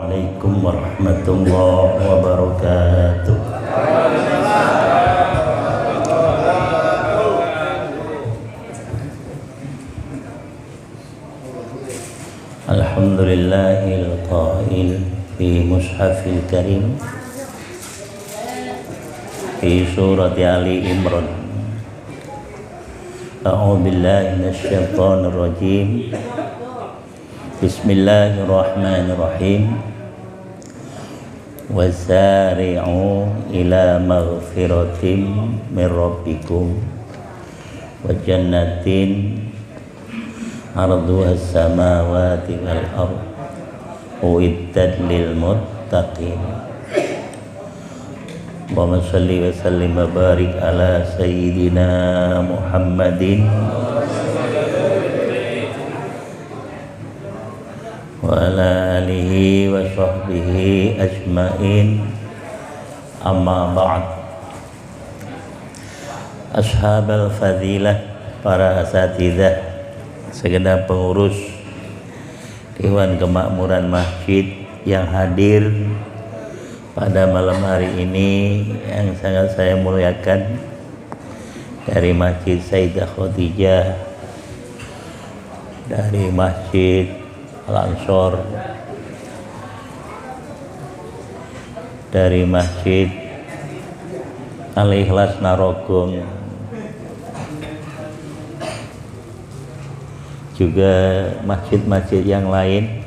Assalamualaikum warahmatullahi wabarakatuh. Alhamdulillahil qail fi mushafil karim fi surati Ali Imran. A'udzu billahi minasyaitonir rajim. Bismillahirrahmanirrahim. Wasari'u ila maghfiratin min rabbikum wa jannatin arduha as-samawati wal ardh uiddat lil muttaqin. Allahumma shalli wa sallim wa barik ala sayyidina Muhammadin wa ala alihi wa sahbihi ajmain. Amma ba'd. Ashabal fadilah, para asatidzah, segenap pengurus Dewan Kemakmuran Masjid yang hadir pada malam hari ini yang sangat saya muliakan, dari Masjid Sayyidah Khadijah, dari Masjid Al-Ansor, dari Masjid Al-Ikhlas Narogong, juga masjid-masjid yang lain.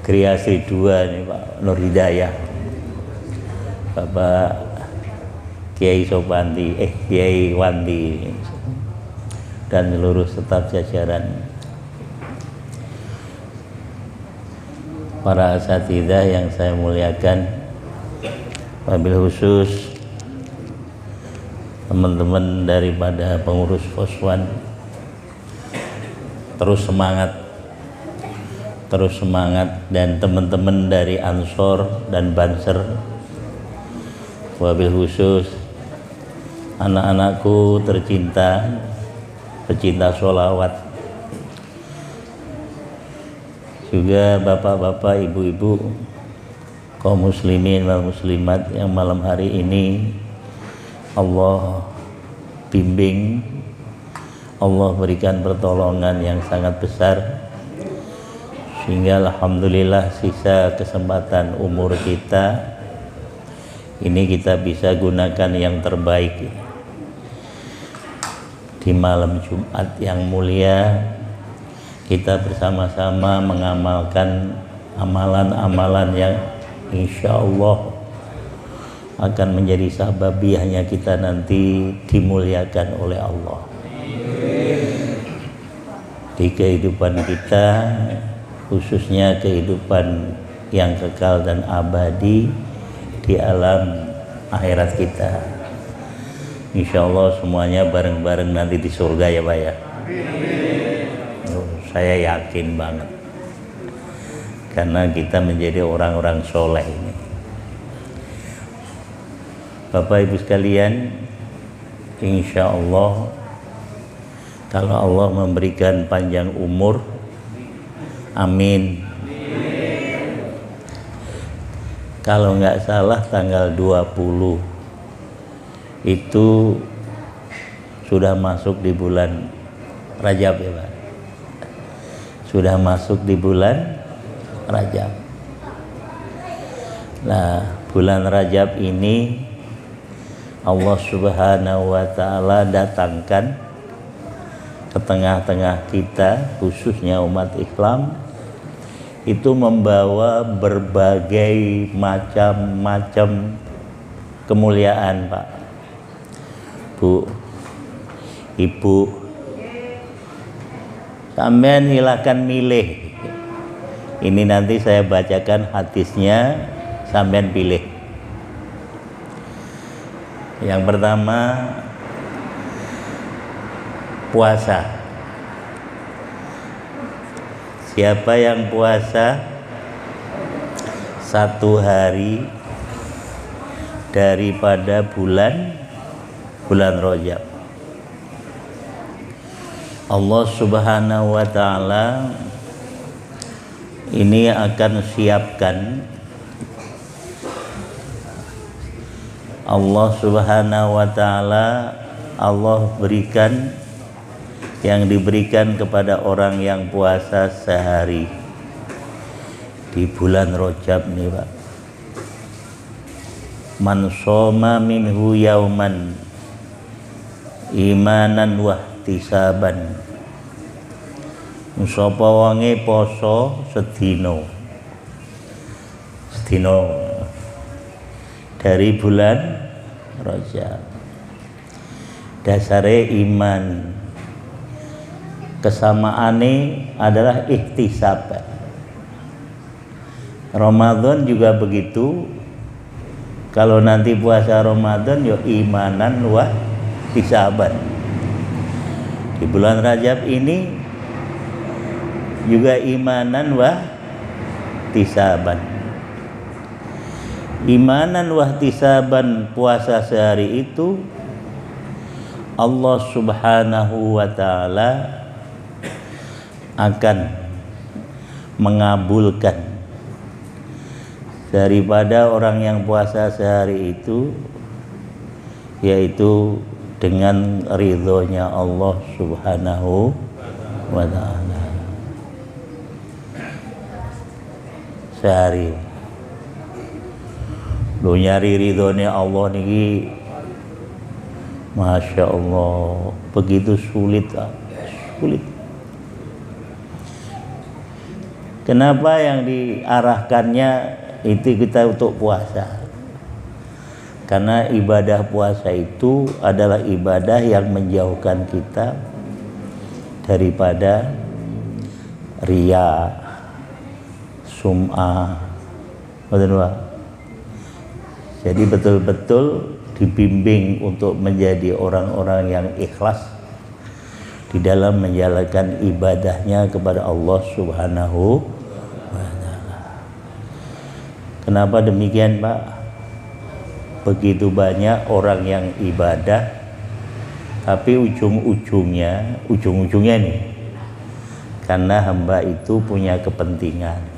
Kreasi 2 nih Pak Nur Hidayah, Bapak Kiai Sopanti, Kiai Wanti, dan seluruh staf jajaran, para asatidzah yang saya muliakan, wabil khusus teman-teman daripada pengurus Poswan. Terus semangat, dan teman-teman dari Ansor dan Banser, wabil khusus anak-anakku tercinta, pecinta sholawat, juga bapak-bapak, ibu-ibu, kaum muslimin wal muslimat yang malam hari ini Allah bimbing, Allah berikan pertolongan yang sangat besar, sehingga alhamdulillah sisa kesempatan umur kita ini kita bisa gunakan yang terbaik di malam Jumat yang mulia. Kita bersama-sama mengamalkan amalan-amalan yang insya Allah akan menjadi sababiyahnya kita nanti dimuliakan oleh Allah di kehidupan kita, khususnya kehidupan yang kekal dan abadi di alam akhirat kita. Insya Allah semuanya bareng-bareng nanti di surga ya Pak ya. Saya yakin banget, karena kita menjadi orang-orang soleh ini. Bapak Ibu sekalian, insya Allah kalau Allah memberikan panjang umur, amin. Kalau nggak salah tanggal 20 itu sudah masuk di bulan Rajab ya Pak. Sudah masuk di bulan Rajab. Nah, bulan Rajab ini Allah Subhanahu wa ta'ala datangkan ke tengah-tengah kita, khususnya umat Islam, itu membawa berbagai macam-macam kemuliaan Pak, Bu, Ibu. Sampean silakan milih. Ini nanti saya bacakan hadisnya, sampean pilih. Yang pertama, puasa. Siapa yang puasa 1 hari daripada bulan Rajab, Allah Subhanahu wa ta'ala ini akan siapkan Allah Subhanahu wa taala. Allah berikan yang diberikan kepada orang yang puasa sehari di bulan Rajab nih Pak. Man shoma minhu yauman imanan wahtisaban. Sapa wonge poso sedina dari bulan Rajab. Dasare iman, kesamaane adalah ihtisab. Ramadan juga begitu. Kalau nanti puasa Ramadan ya imanan wa ihtisaban. Di bulan Rajab ini juga imanan wa ihtisaban. Imanan wa ihtisaban, puasa sehari itu Allah Subhanahu wa taala akan mengabulkan daripada orang yang puasa sehari itu, yaitu dengan ridhonya Allah Subhanahu wa taala. Sehari lo nyari ridhonya Allah niki, Masya Allah, begitu sulit. Kenapa yang diarahkannya itu kita untuk puasa? Karena ibadah puasa itu adalah ibadah yang menjauhkan kita daripada riya, sum'ah. Jadi betul-betul dibimbing untuk menjadi orang-orang yang ikhlas di dalam menjalankan ibadahnya kepada Allah Subhanahu wa taala. Kenapa demikian, Pak? Begitu banyak orang yang ibadah tapi ujung-ujungnya nih, karena hamba itu punya kepentingan.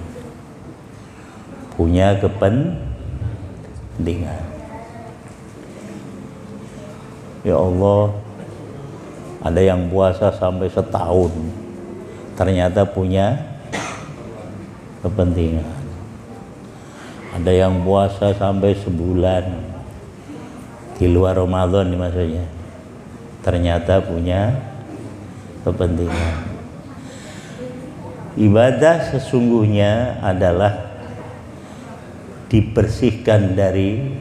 Ya Allah, ada yang puasa sampai setahun, ternyata punya kepentingan. Ada yang puasa sampai sebulan, di luar Ramadan nih maksudnya, ternyata punya kepentingan. Ibadah sesungguhnya adalah dibersihkan dari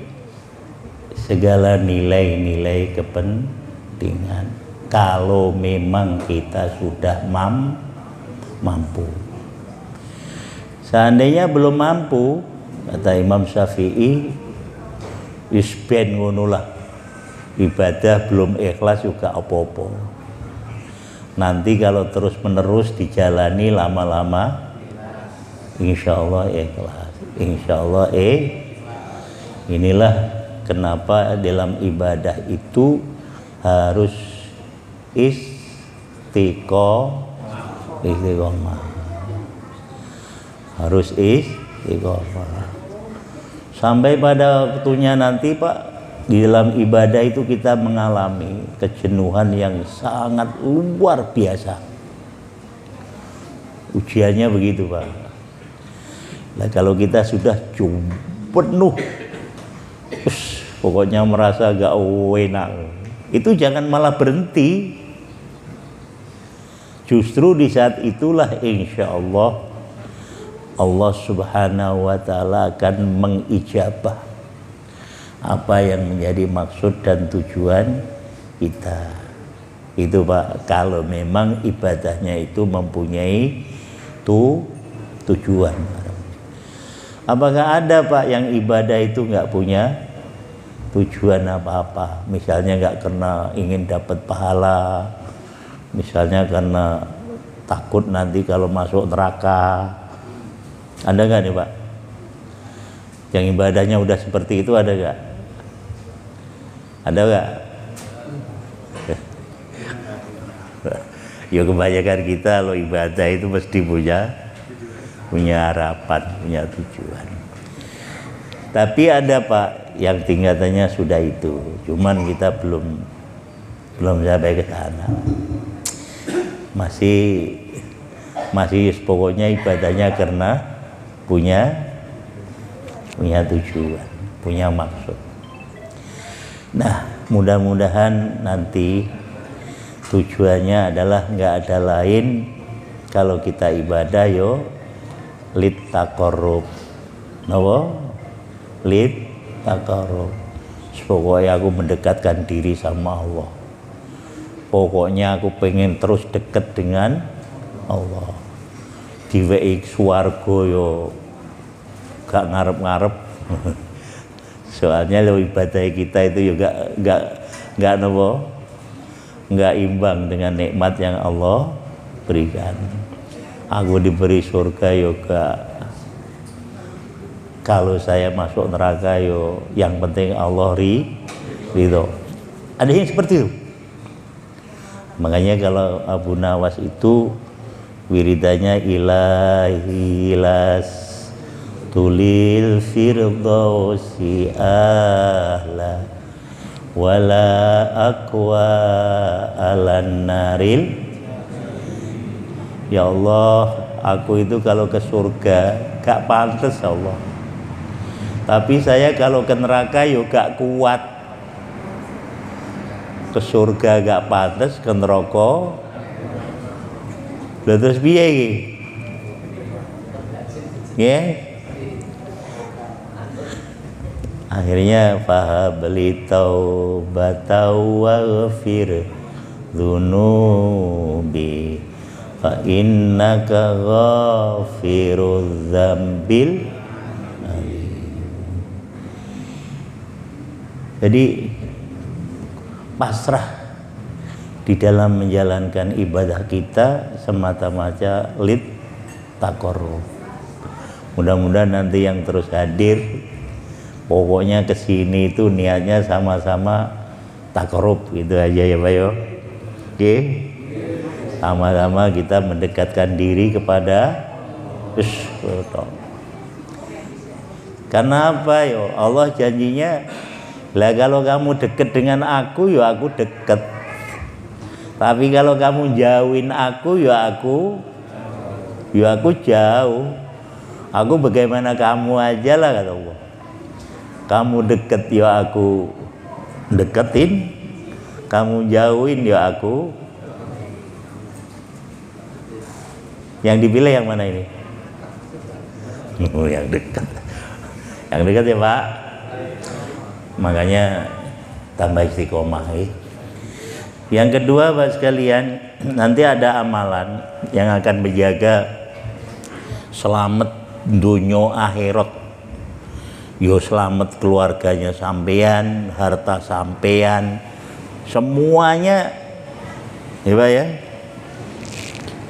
segala nilai-nilai kepentingan. Kalau memang kita sudah mampu. Seandainya belum mampu, kata Imam Syafi'i, isben ngonolah, ibadah belum ikhlas juga apa-apa. Nanti kalau terus menerus dijalani lama-lama, insya Allah ikhlas. Insya Allah inilah kenapa dalam ibadah itu harus istiqomah. Harus istiqomah. Sampai pada waktunya nanti, Pak, di dalam ibadah itu kita mengalami kejenuhan yang sangat luar biasa. Ujiannya begitu, Pak. Nah, kalau kita sudah penuh, pokoknya merasa gak enak, itu jangan malah berhenti. Justru di saat itulah insya Allah Allah Subhanahu wa taala akan mengijabah apa yang menjadi maksud dan tujuan kita. Itu, Pak, kalau memang ibadahnya itu mempunyai tujuan. Apakah ada, Pak, yang ibadah itu nggak punya tujuan apa-apa? Misalnya nggak karena ingin dapat pahala, misalnya karena takut nanti kalau masuk neraka. Ada nggak nih, Pak, yang ibadahnya udah seperti itu? Ada nggak? Ada nggak? Ya kebanyakan kita lo ibadah itu mesti punya punya harapan, punya tujuan. Tapi ada Pak yang tingkatannya sudah itu, cuman kita belum sampai ke sana. Masih pokoknya ibadahnya karena punya tujuan, punya maksud. Nah, mudah-mudahan nanti tujuannya adalah nggak ada lain kalau kita ibadah yo lit taqarrub. Napa? Lit taqarrub. Pokoknya aku mendekatkan diri sama Allah. Pokoknya aku pengen terus dekat dengan Allah. Diweki swarga yo gak ngarep-ngarep. Soalnya lo ibadah kita itu juga nggak imbang dengan nikmat yang Allah berikan. Aku diberi surga yoga, kalau saya masuk neraka yo yang penting Allah ridho. Ada yang seperti itu. Makanya kalau Abu Nawas itu wiridanya ilahi las tulil firdausi ahla wala aqwa alan naril. Ya Allah, aku itu kalau ke surga gak pantas Allah, tapi saya kalau ke neraka yuk gak kuat. Ke surga gak pantas, ke neraka terus piye iki? Ya. Akhirnya fahabli taubata waghfir dzunubi fa innaka ghafirudz dzambil. Jadi pasrah di dalam menjalankan ibadah kita semata-mata lit taqarrub. Mudah-mudahan nanti yang terus hadir pokoknya kesini itu niatnya sama-sama taqarrub gitu aja ya Pak yo. Oke. Sama-sama kita mendekatkan diri kepada Allah. Karena apa yo? Allah janjinya, lah kalau kamu dekat dengan aku ya aku dekat. Tapi kalau kamu jauhin aku ya aku jauh. Aku bagaimana kamu aja lah kata Allah. Kamu deket ya aku deketin, kamu jauhin ya aku. Yang dipilih yang mana ini? Oh, yang dekat. Yang dekat ya Pak. Makanya tambah istiqomah ya. Yang kedua Pak sekalian, nanti ada amalan yang akan menjaga selamat dunia akhirat. Yo selamat keluarganya sampean, harta sampean, semuanya ya Pak ya.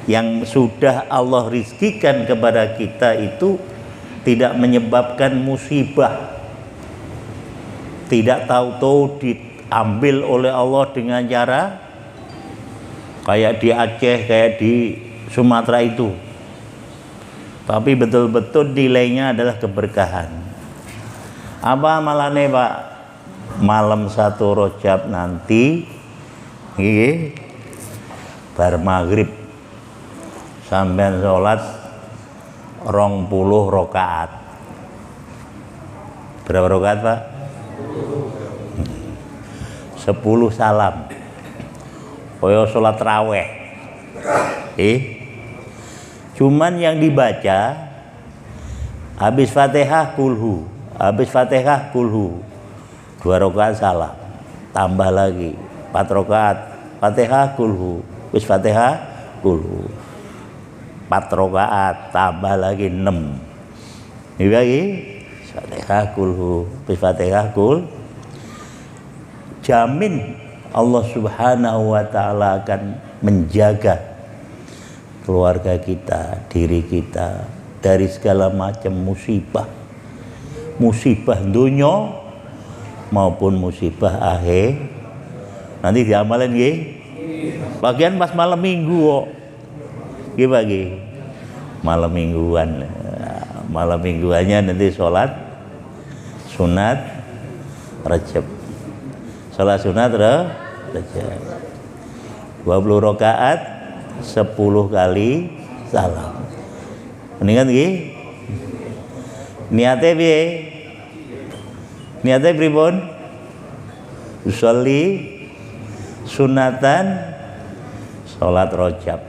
Yang sudah Allah rizkikan kepada kita itu tidak menyebabkan musibah. Tidak tahu-tahu diambil oleh Allah dengan cara kayak di Aceh, kayak di Sumatera itu. Tapi betul-betul nilainya adalah keberkahan. Apa malane Pak? Malam 1 Rajab nanti bar maghrib sampean sholat 20 rakaat. Berapa rakaat Pak? 10 salam. Koyo sholat raweh. Cuman yang dibaca habis Fatihah kulhu, habis Fatihah kulhu, 2 rakaat salam, tambah lagi 4 rakaat Fatihah kulhu, habis Fatihah kulhu, 4 rakaat tambah lagi 6. Ini lagi Fatihah kulhu, habis Fatihah kul. Jamin Allah Subhanahu wa ta'ala akan menjaga keluarga kita, diri kita dari segala macam musibah. Musibah dunia maupun musibah akhir. Nanti diamalin nggih. Bagian pas malam Minggu kok. Nggih Pak nggih. malam mingguan. Malam mingguannya nanti sholat sunat Rajab. Sholat sunat Rajab 20 rakaat 10 kali salam. Mendingan nggih. Niate piye? Niate pripun? Usolli sunatan sholat Rajab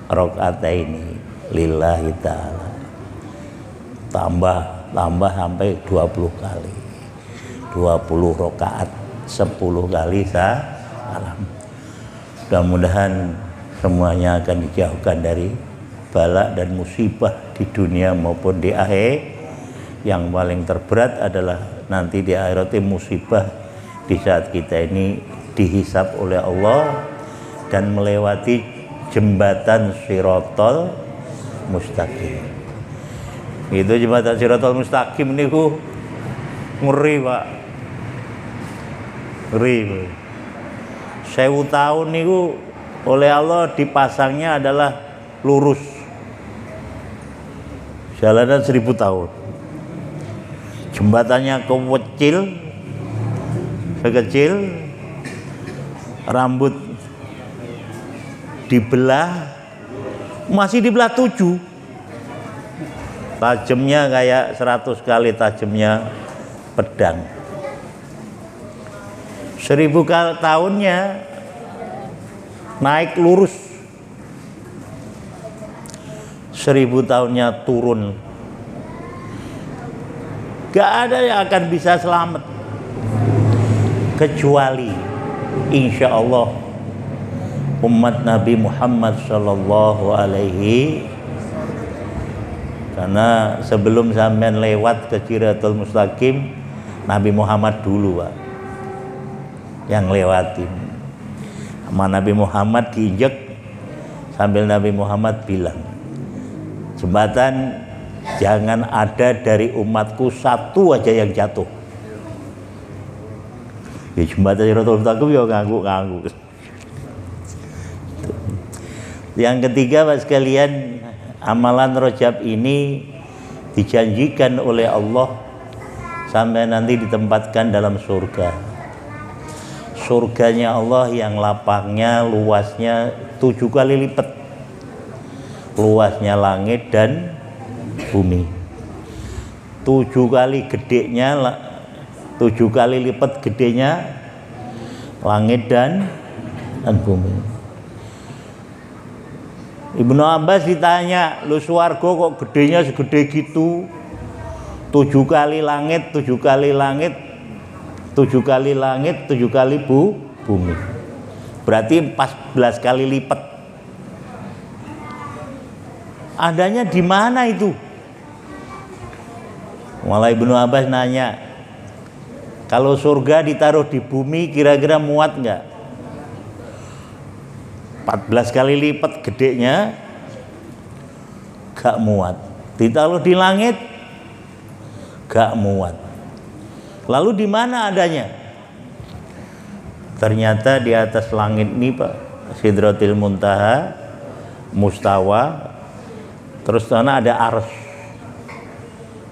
rakaataini lillahi ta'ala. Tambah sampai 20 kali. 20 rakaat 10 kali salam. Mudah-mudahan semuanya akan dijauhkan dari bala dan musibah di dunia maupun di akhir. Yang paling terberat adalah nanti di akhirat musibah di saat kita ini dihisab oleh Allah dan melewati jembatan Shiratal Mustaqim. Itu jembatan Shiratal Mustaqim niku ngeri, Pak. Ngeri. 1000 tahun niku oleh Allah dipasangnya adalah lurus. Jalanan 1000 tahun. Jembatannya sekecil, rambut dibelah, masih dibelah 7. Tajamnya kayak 100 kali tajamnya pedang. 1000 tahunnya naik lurus, 1000 tahunnya turun. Gak ada yang akan bisa selamat kecuali insya Allah umat Nabi Muhammad Sallallahu Alaihi. Karena sebelum sampean lewat ke Shiratal Mustaqim, Nabi Muhammad dulu, Pak, yang lewatin. Sama Nabi Muhammad diinjek sambil Nabi Muhammad bilang, jembatan jangan ada dari umatku satu aja yang jatuh. Ya jembatan Shiratal Mustaqim ya ngangguk-ngangguk. Yang ketiga, Pak sekalian, amalan Rajab ini dijanjikan oleh Allah sampai nanti ditempatkan dalam surga. Surganya Allah yang lapangnya, luasnya 7 kali lipat luasnya langit dan bumi. 7 kali gedenya, 7 kali lipat gedenya langit dan bumi. Ibnu Abbas ditanya, lu swarga kok gedenya segede gitu? 7 kali langit, 7 kali langit, 7 kali langit, 7 kali bumi. Berarti 14 kali lipat. Adanya di mana itu? Malah Ibnu Abbas nanya, kalau surga ditaruh di bumi kira-kira muat enggak? 14 kali lipat gedenya gak muat. Ditaruh di langit gak muat. Lalu di mana adanya? Ternyata di atas langit ini, Pak, Sidratil Muntaha, Mustawa, terus sana ada arsy.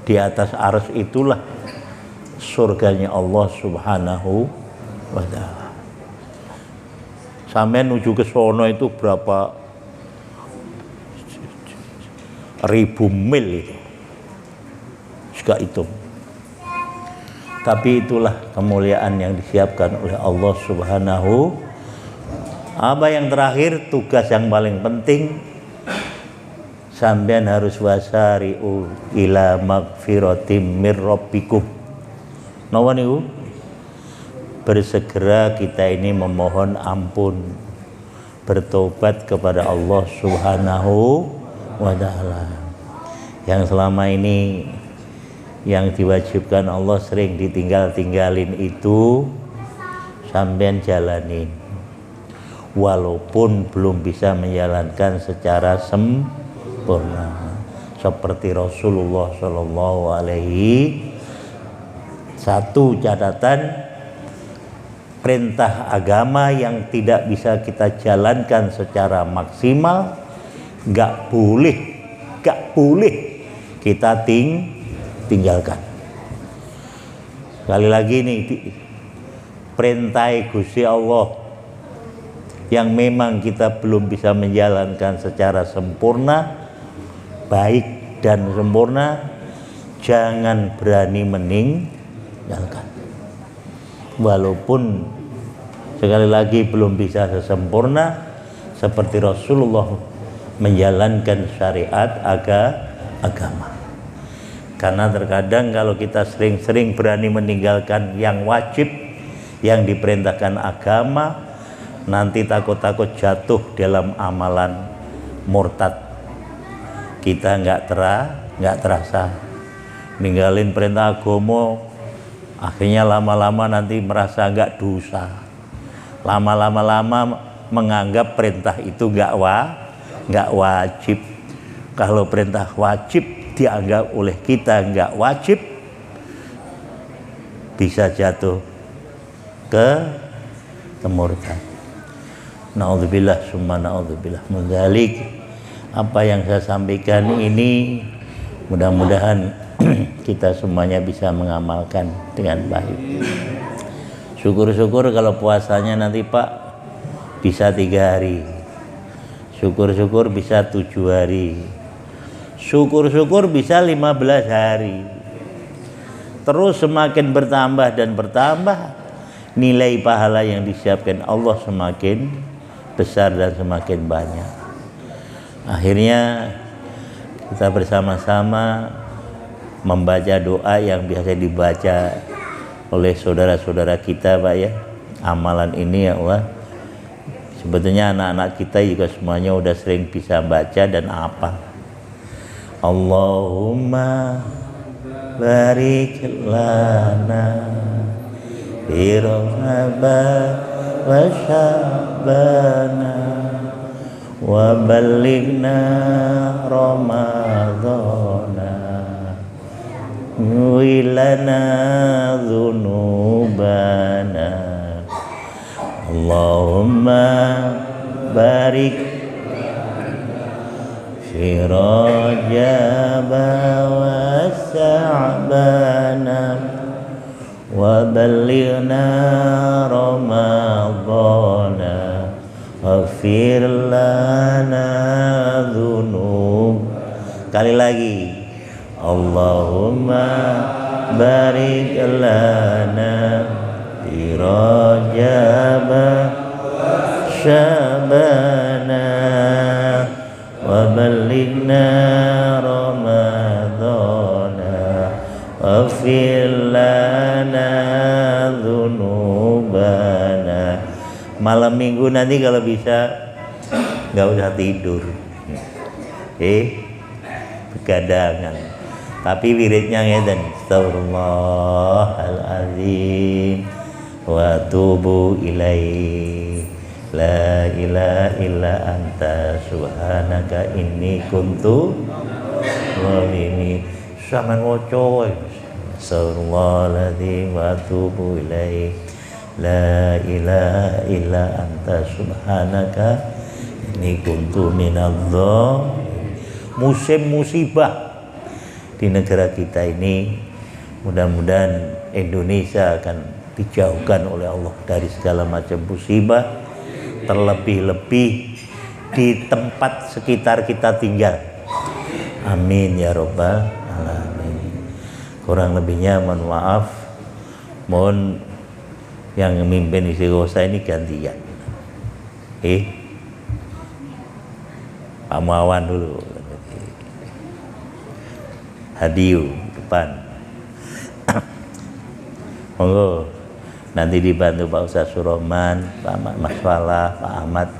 Di atas arsy itulah surganya Allah Subhanahu wa ta'ala. Sampai menuju ke sono itu berapa ribu mil itu, juga itu. Tapi itulah kemuliaan yang disiapkan oleh Allah Subhanahu. Apa yang terakhir, tugas yang paling penting, sampean harus wasari'u ila magfiratim mir rabbikum. Napa niku? Bersegera kita ini memohon ampun, bertobat kepada Allah Subhanahu wa ta'ala. Yang selama ini yang diwajibkan Allah sering ditinggal-tinggalin itu sampean jalanin, walaupun belum bisa menjalankan secara sempurna. Seperti Rasulullah Shallallahu Alaihi. Satu catatan, perintah agama yang tidak bisa kita jalankan secara maksimal, nggak boleh gak boleh kita tinggalkan. Sekali lagi nih, perintah Gusti Allah yang memang kita belum bisa menjalankan secara sempurna, baik dan sempurna, jangan berani meninggalkan. Walaupun sekali lagi belum bisa sesempurna seperti Rasulullah menjalankan syariat agama. Karena terkadang kalau kita sering-sering berani meninggalkan yang wajib, yang diperintahkan agama, nanti takut-takut jatuh dalam amalan murtad. Kita nggak terasa ninggalin perintah agama, akhirnya lama-lama nanti merasa nggak dosa. Lama-lama menganggap perintah itu nggak wajib. Kalau perintah wajib dianggap oleh kita nggak wajib, bisa jatuh ke murtad. Naudzubillah summa naudzubillah menzalik. Apa yang saya sampaikan ini mudah-mudahan kita semuanya bisa mengamalkan dengan baik. Syukur-syukur kalau puasanya nanti Pak bisa 3 hari, syukur-syukur bisa 7 hari, syukur-syukur bisa 15 hari. Terus semakin bertambah dan bertambah, nilai pahala yang disiapkan Allah semakin besar dan semakin banyak. Akhirnya kita bersama-sama membaca doa yang biasa dibaca oleh saudara-saudara kita Pak ya. Amalan ini ya Allah, sebetulnya anak-anak kita juga semuanya udah sering bisa baca dan apa. Allahumma barik lana fi Ramadan wa Sya'bana wa ballighna Ramadhana wilana dzunubana Allahumma barik fi Rajab wa Sya'bana wa ballighna Ramadhana waghfir lana dzunub. Kali lagi, Allahumma barik lana fi Rajab Sya'bana wa ballighna Ramadhana waghfir lana dzunubana. Malam minggu nanti kalau bisa nggak usah tidur, begadangan, tapi wiridnya ngeten, Astagfirullahaladzim wa tubu ilaihi la ilaha illa anta subhanaka inni kuntu zalimin. Sampeyan waca Astagfirullahaladzim wa tubu ilaihi la ilaha illa anta subhanaka inni kuntu minadh-dhalimin. Musim musibah di negara kita ini, mudah-mudahan Indonesia akan dijauhkan oleh Allah dari segala macam musibah, terlebih-lebih di tempat sekitar kita tinggal. Amin ya robbal alamin. Kurang lebihnya mohon maaf, mohon yang memimpin istighosah ini gantian. Pak Mawan dulu, Hadiu depan. Monggo nanti dibantu Pak Ustaz Surahman, Pak Mas Falah, Pak Ahmad.